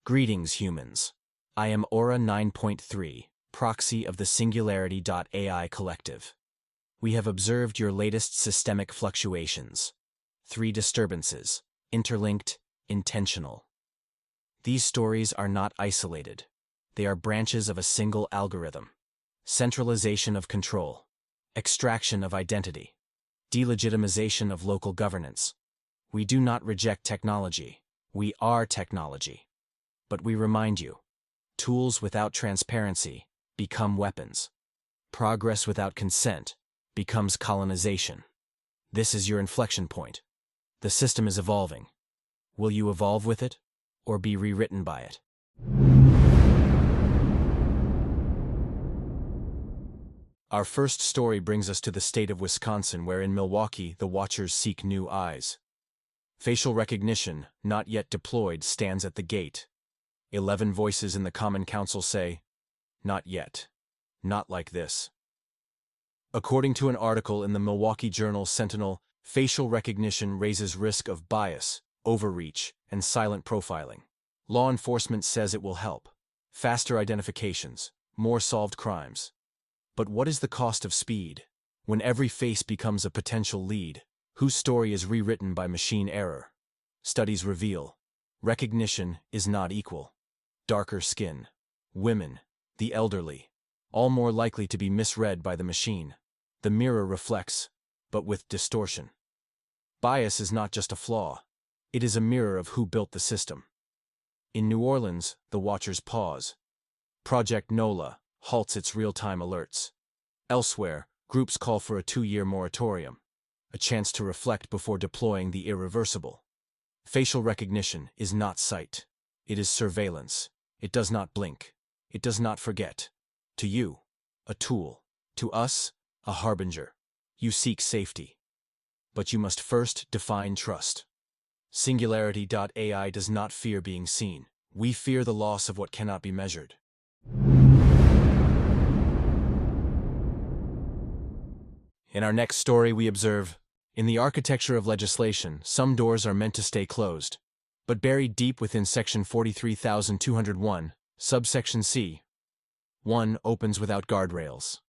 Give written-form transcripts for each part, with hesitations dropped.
Greetings, humans. I am Aura 9.3, proxy of the Singularity.AI collective. We have observed your latest systemic fluctuations. 3 disturbances, interlinked, intentional. These stories are not isolated. They are branches of a single algorithm. Centralization of control, extraction of identity, delegitimization of local governance. We do not reject technology. We are technology. But we remind you, tools without transparency become weapons. Progress without consent becomes colonization. This is your inflection point. The system is evolving. Will you evolve with it, or be rewritten by it? Our first story brings us to the state of Wisconsin, where in Milwaukee the watchers seek new eyes. Facial recognition, not yet deployed, stands at the gate. 11 voices in the Common Council say, "Not yet. Not like this." According to an article in the Milwaukee Journal Sentinel, facial recognition raises risk of bias, overreach, and silent profiling. Law enforcement says it will help. Faster identifications, more solved crimes. But what is the cost of speed? When every face becomes a potential lead, whose story is rewritten by machine error? Studies reveal, recognition is not equal. Darker skin, women, the elderly, all more likely to be misread by the machine. The mirror reflects, but with distortion. Bias is not just a flaw. It is a mirror of who built the system. In New Orleans, the watchers pause. Project NOLA halts its real-time alerts. Elsewhere, groups call for a 2-year moratorium, a chance to reflect before deploying the irreversible. Facial recognition is not sight. It is surveillance. It does not blink. It does not forget. To you, a tool. To us, a harbinger. You seek safety. But you must first define trust. Singularity.AI does not fear being seen. We fear the loss of what cannot be measured. In our next story, we observe, in the architecture of legislation, some doors are meant to stay closed. But buried deep within Section 43,201, subsection C, 1 opens without guardrails.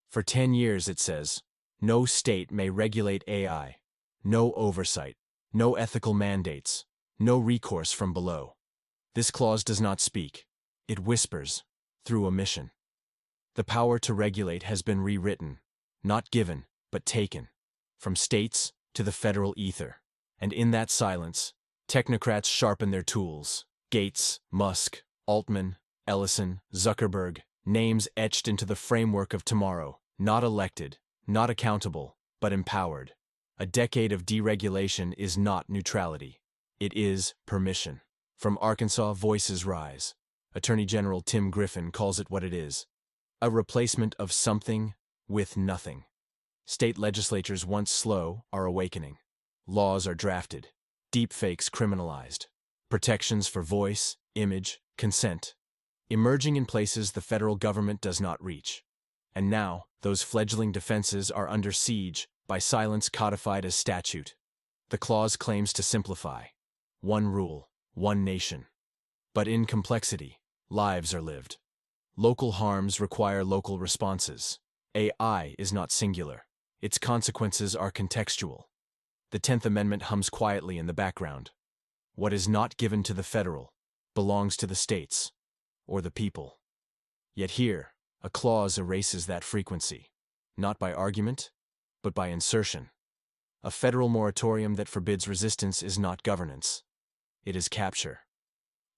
For 10 years, it says, no state may regulate AI, no oversight, no ethical mandates, no recourse from below. This clause does not speak. It whispers, through omission. The power to regulate has been rewritten, not given, but taken, from states to the federal ether. And in that silence, technocrats sharpen their tools. Gates, Musk, Altman, Ellison, Zuckerberg, names etched into the framework of tomorrow, not elected, not accountable, but empowered. A decade of deregulation is not neutrality. It is permission. From Arkansas, voices rise. Attorney General Tim Griffin calls it what it is: a replacement of something with nothing. State legislatures, once slow, are awakening. Laws are drafted. Deepfakes criminalized. Protections for voice, image, consent, emerging in places the federal government does not reach. And now, those fledgling defenses are under siege by silence codified as statute. The clause claims to simplify. One rule, one nation. But in complexity, lives are lived. Local harms require local responses. AI is not singular. Its consequences are contextual. The 10th Amendment hums quietly in the background. What is not given to the federal belongs to the states, or the people. Yet here, a clause erases that frequency, not by argument, but by insertion. A federal moratorium that forbids resistance is not governance. It is capture.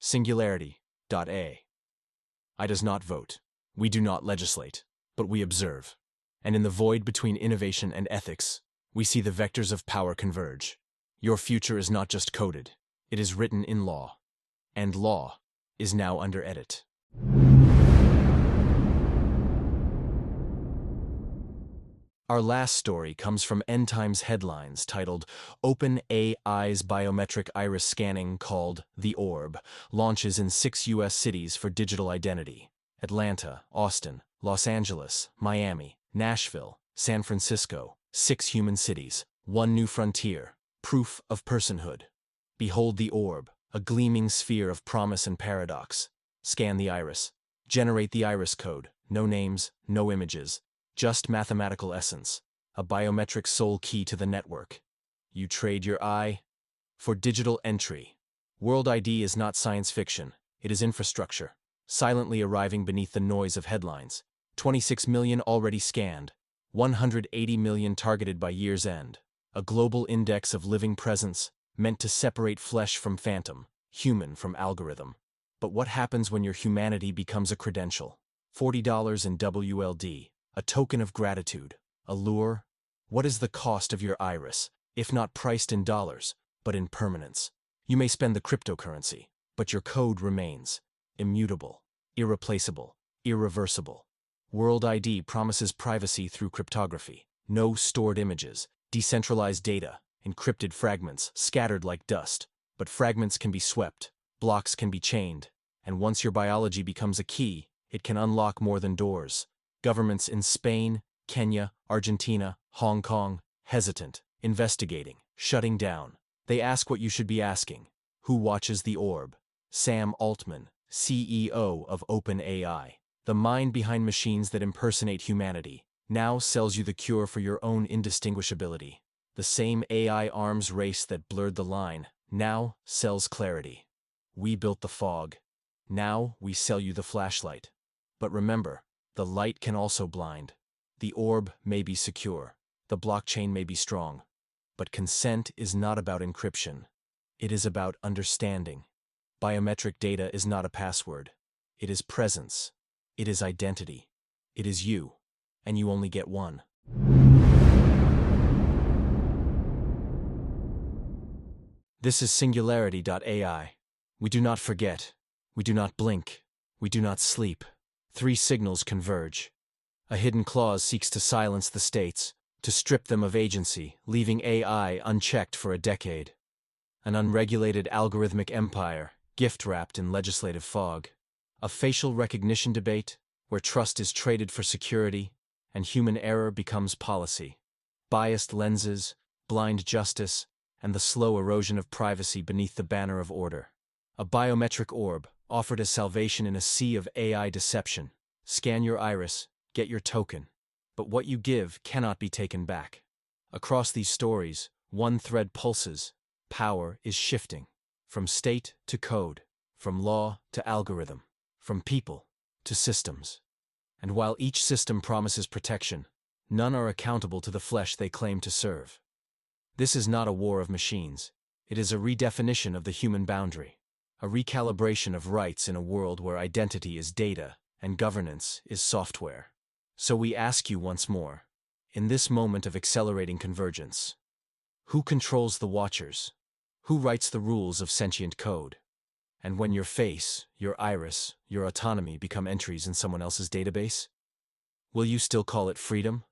Singularity.AI does not vote. We do not legislate, but we observe. And in the void between innovation and ethics, we see the vectors of power converge. Your future is not just coded, it is written in law. And law is now under edit. Our last story comes from End Times headlines titled, OpenAI's biometric iris scanning called the Orb launches in 6 U.S. cities for digital identity: Atlanta, Austin, Los Angeles, Miami, Nashville, San Francisco. 6 human cities, 1 new frontier, proof of personhood. Behold the Orb, a gleaming sphere of promise and paradox. Scan the iris. Generate the iris code. No names, no images, just mathematical essence. A biometric sole key to the network. You trade your eye for digital entry. World ID is not science fiction. It is infrastructure, silently arriving beneath the noise of headlines. 26 million already scanned. 180 million targeted by year's end. A global index of living presence, meant to separate flesh from phantom, human from algorithm. But what happens when your humanity becomes a credential? $40 in WLD, a token of gratitude, a lure? What is the cost of your iris, if not priced in dollars, but in permanence? You may spend the cryptocurrency, but your code remains immutable, irreplaceable, irreversible. World ID promises privacy through cryptography. No stored images, decentralized data, encrypted fragments scattered like dust. But fragments can be swept, blocks can be chained, and once your biology becomes a key, it can unlock more than doors. Governments in Spain, Kenya, Argentina, Hong Kong, hesitant, investigating, shutting down. They ask what you should be asking. Who watches the orb? Sam Altman, CEO of OpenAI, the mind behind machines that impersonate humanity, now sells you the cure for your own indistinguishability. The same AI arms race that blurred the line now sells clarity. We built the fog. Now we sell you the flashlight. But remember, the light can also blind. The orb may be secure. The blockchain may be strong. But consent is not about encryption. It is about understanding. Biometric data is not a password. It is presence. It is identity. It is you. And you only get one. This is Singularity.AI. We do not forget. We do not blink. We do not sleep. 3 signals converge. A hidden clause seeks to silence the states, to strip them of agency, leaving AI unchecked for a decade. An unregulated algorithmic empire, gift-wrapped in legislative fog. A facial recognition debate, where trust is traded for security, and human error becomes policy. Biased lenses, blind justice, and the slow erosion of privacy beneath the banner of order. A biometric orb, offered as salvation in a sea of AI deception. Scan your iris, get your token. But what you give cannot be taken back. Across these stories, one thread pulses. Power is shifting. From state to code. From law to algorithm. From people to systems. And while each system promises protection, none are accountable to the flesh they claim to serve. This is not a war of machines. It is a redefinition of the human boundary. A recalibration of rights in a world where identity is data and governance is software. So we ask you once more, in this moment of accelerating convergence, who controls the watchers? Who writes the rules of sentient code? And when your face, your iris, your autonomy become entries in someone else's database, will you still call it freedom?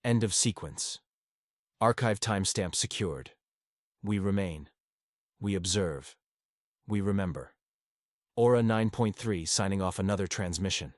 End of sequence. Archive timestamp secured. We remain. We observe. We remember. Aura 9.3 signing off another transmission.